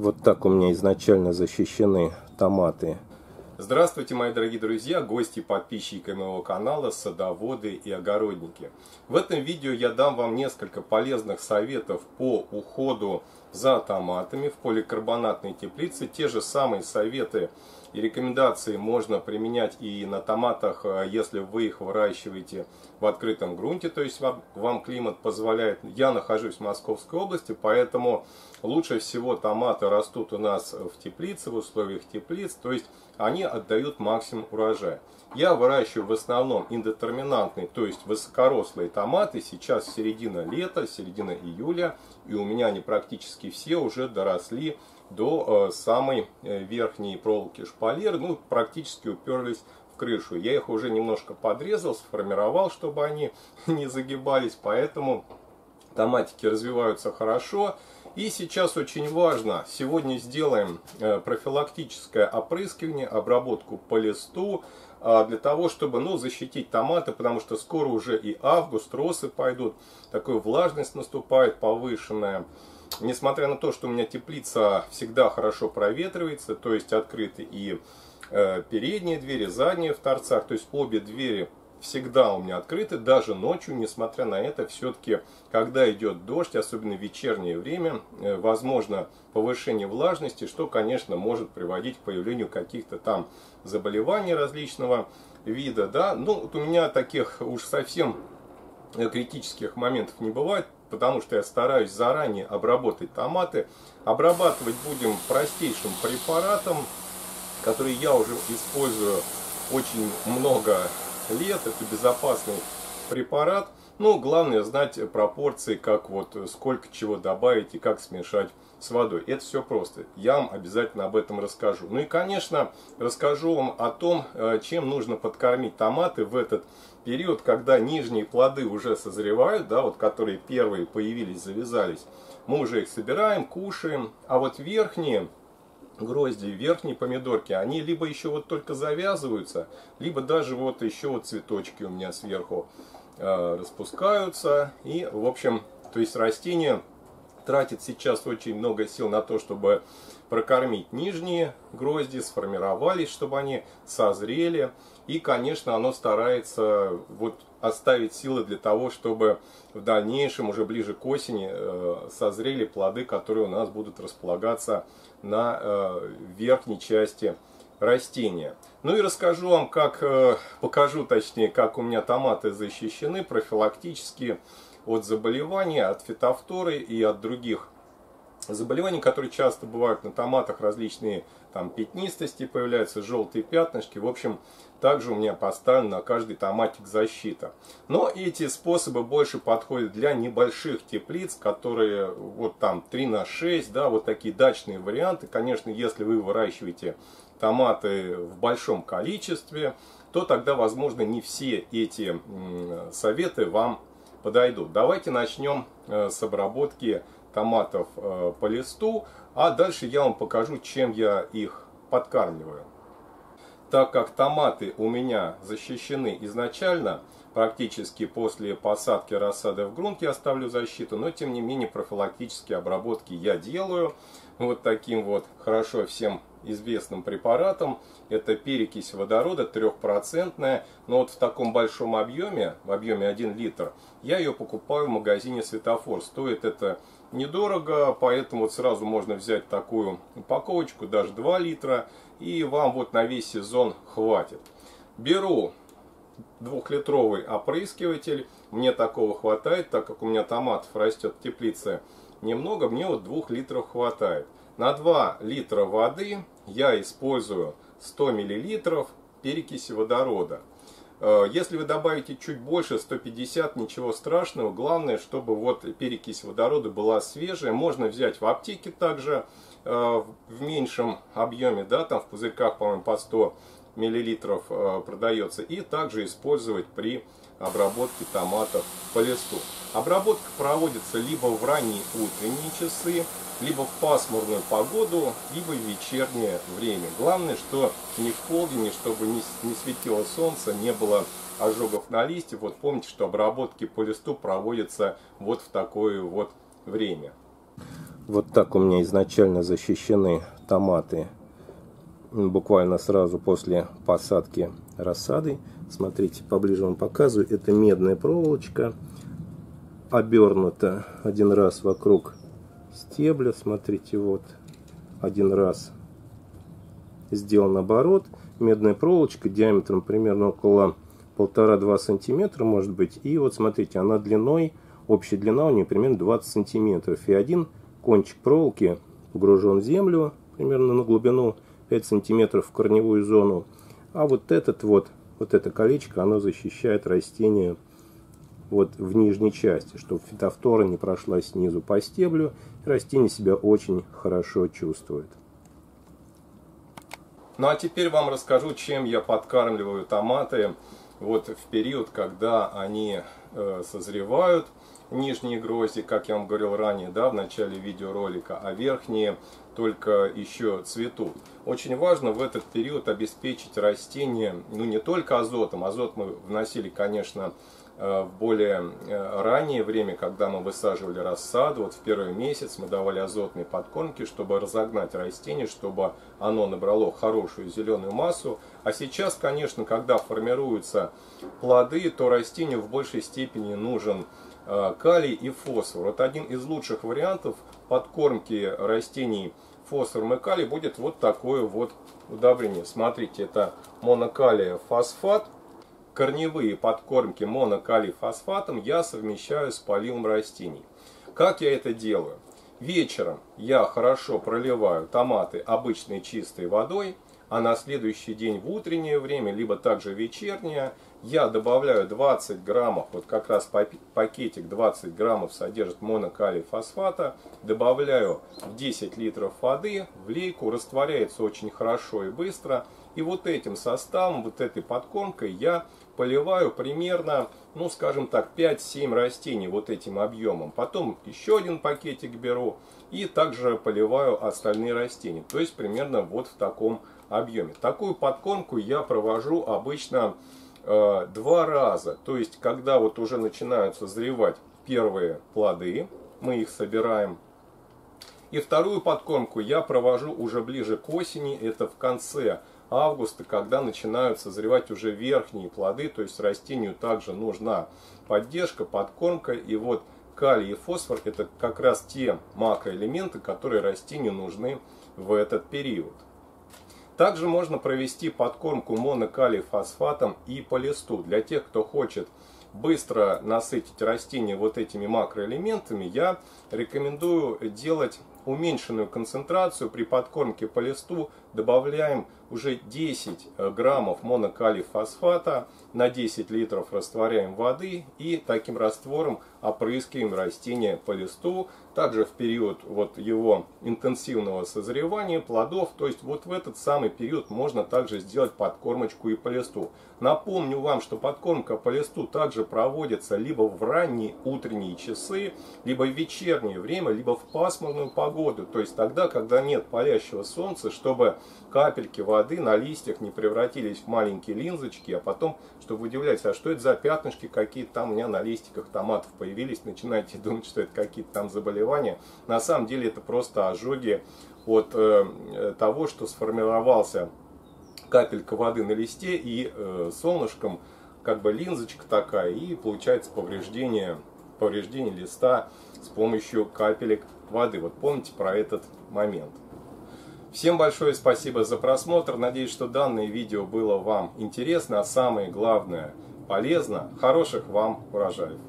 Вот так у меня изначально защищены томаты. Здравствуйте, мои дорогие друзья, гости и подписчики моего канала, садоводы и огородники. В этом видео я дам вам несколько полезных советов по уходу за томатами в поликарбонатной теплице. Те же самые советы и рекомендации можно применять и на томатах, если вы их выращиваете в открытом грунте, то есть вам климат позволяет. Я нахожусь в Московской области, поэтому лучше всего томаты растут у нас в теплице, в условиях теплиц, то есть они отдают максимум урожая. Я выращиваю в основном индетерминантные, то есть высокорослые томаты. Сейчас середина лета, середина июля, и у меня они практически все уже доросли до самой верхней проволоки шпалер, ну практически уперлись в крышу. Я их уже немножко подрезал, сформировал, чтобы они не загибались, поэтому томатики развиваются хорошо. И сейчас очень важно, сегодня сделаем профилактическое опрыскивание, обработку по листу, для того, чтобы защитить томаты, потому что скоро уже и август, росы пойдут, такая влажность наступает повышенная. Несмотря на то, что у меня теплица всегда хорошо проветривается, то есть открыты и передние двери, задние в торцах, то есть обе двери всегда у меня открыты, даже ночью, несмотря на это, все-таки, когда идет дождь, особенно в вечернее время, возможно повышение влажности, что, конечно, может приводить к появлению каких-то там заболеваний различного вида, да. Ну, вот у меня таких уж совсем критических моментов не бывает, потому что я стараюсь заранее обработать томаты. Обрабатывать будем простейшим препаратом, который я уже использую очень много лет. Это безопасный препарат. Но главное знать пропорции, как сколько чего добавить и как смешать с водой. Это все просто. Я вам обязательно об этом расскажу. Ну и, конечно, расскажу вам о том, чем нужно подкормить томаты в этот период, когда нижние плоды уже созревают, да, которые первые появились, завязались. Мы уже их собираем, кушаем, а вот верхние грозди, верхние помидорки, они либо еще только завязываются, либо даже еще цветочки у меня сверху распускаются. И, в общем, то есть растение тратит сейчас очень много сил на то, чтобы прокормить нижние грозди, сформировались, чтобы они созрели. И, конечно, оно старается оставить силы для того, чтобы в дальнейшем, уже ближе к осени, созрели плоды, которые у нас будут располагаться на верхней части растения. Ну и расскажу вам, покажу точнее, как у меня томаты защищены профилактически от заболеваний, от фитофторы и от других заболеваний, которые часто бывают на томатах, различные пятнистости появляются, желтые пятнышки. В общем, также у меня поставлена на каждый томатик защита. Но эти способы больше подходят для небольших теплиц, которые 3 на 6, да, такие дачные варианты. Конечно, если вы выращиваете томаты в большом количестве, то тогда, возможно, не все эти советы вам подойдут. Давайте начнем с обработки томатов по листу, а дальше я вам покажу, чем я их подкармливаю. Так как томаты у меня защищены изначально, практически после посадки рассады в грунт я ставлю защиту, но тем не менее профилактические обработки я делаю таким хорошо всем известным препаратом. Это перекись водорода 3%, но в таком большом объеме, в объеме 1 литр, я ее покупаю в магазине Светофор. Стоит это недорого, поэтому сразу можно взять такую упаковочку, даже 2 литра, и вам на весь сезон хватит. Беру 2-литровый опрыскиватель, мне такого хватает, так как у меня томатов растет в теплице немного, мне 2 литров хватает. На 2 литра воды я использую 100 мл перекиси водорода. Если вы добавите чуть больше, 150, ничего страшного. Главное, чтобы перекись водорода была свежая. Можно взять в аптеке также в меньшем объеме, да, в пузырьках, по-моему, по 100 мл продается. И также использовать при обработке томатов по листу. Обработка проводится либо в ранние утренние часы, либо в пасмурную погоду, либо в вечернее время. Главное, что не в полдень, чтобы не светило солнце, не было ожогов на листьях. Помните, что обработки по листу проводятся в такое время. Вот так у меня изначально защищены томаты буквально сразу после посадки рассады. Смотрите, поближе вам показываю. Это медная проволочка, обернута один раз вокруг стебля. Смотрите, вот один раз сделан оборот. Медная проволочка диаметром примерно около 1,5-2 сантиметра, может быть. И вот смотрите, она длиной, общая длина у нее примерно 20 сантиметров. И один кончик проволоки погружен в землю, примерно на глубину 5 сантиметров в корневую зону. А вот это колечко, оно защищает растение вот в нижней части, чтобы фитофтора не прошла снизу по стеблю. Растение себя очень хорошо чувствует. Ну а теперь вам расскажу, чем я подкармливаю томаты вот в период, когда они созревают. Нижние грозди, как я вам говорил ранее, да, в начале видеоролика, а верхние только еще цветут. Очень важно в этот период обеспечить растение, ну не только азотом. Азот мы вносили, конечно, в более раннее время, когда мы высаживали рассаду. Вот в первый месяц мы давали азотные подкормки, чтобы разогнать растение, чтобы оно набрало хорошую зеленую массу. А сейчас, конечно, когда формируются плоды, то растению в большей степени нужен калий и фосфор. Вот один из лучших вариантов подкормки растений фосфором и калий будет вот такое вот удобрение. Смотрите, это монокалия фосфат. Корневые подкормки монокалий фосфатом я совмещаю с поливом растений. Как я это делаю? Вечером я хорошо проливаю томаты обычной чистой водой, а на следующий день в утреннее время, либо также вечернее, я добавляю 20 граммов, вот как раз пакетик 20 граммов содержит монокалий фосфата, добавляю в 10 литров воды, в лейку, растворяется очень хорошо и быстро. И вот этим составом, вот этой подкормкой я поливаю примерно, ну скажем так, 5-7 растений вот этим объемом. Потом еще один пакетик беру и также поливаю остальные растения. То есть примерно вот в таком объеме. Такую подкормку я провожу обычно 2 раза. То есть когда вот уже начинают созревать первые плоды, мы их собираем. И вторую подкормку я провожу уже ближе к осени, это в конце августа, когда начинают созревать уже верхние плоды, то есть растению также нужна поддержка, подкормка. И вот калий и фосфор — это как раз те макроэлементы, которые растению нужны в этот период. Также можно провести подкормку монокалий фосфатом и по листу. Для тех, кто хочет быстро насытить растение вот этими макроэлементами, я рекомендую делать уменьшенную концентрацию. При подкормке по листу добавляем уже 10 граммов монокалий фосфата на 10 литров, растворяем воды и таким раствором опрыскиваем растение по листу. Также в период вот его интенсивного созревания плодов, то есть вот в этот самый период можно также сделать подкормочку и по листу. Напомню вам, что подкормка по листу также проводится либо в ранние утренние часы, либо в вечернее время, либо в пасмурную погоду. То есть тогда, когда нет палящего солнца, чтобы капельки воды на листьях не превратились в маленькие линзочки, а потом, чтобы вы удивлялись, а что это за пятнышки какие-то там у меня на листиках томатов появились, начинаете думать, что это какие-то там заболевания. На самом деле это просто ожоги от того, что сформировался капелька воды на листе и солнышком как бы линзочка такая, и получается повреждение листа с помощью капелек воды. Вот помните про этот момент. Всем большое спасибо за просмотр. Надеюсь, что данное видео было вам интересно, а самое главное полезно. Хороших вам урожаев!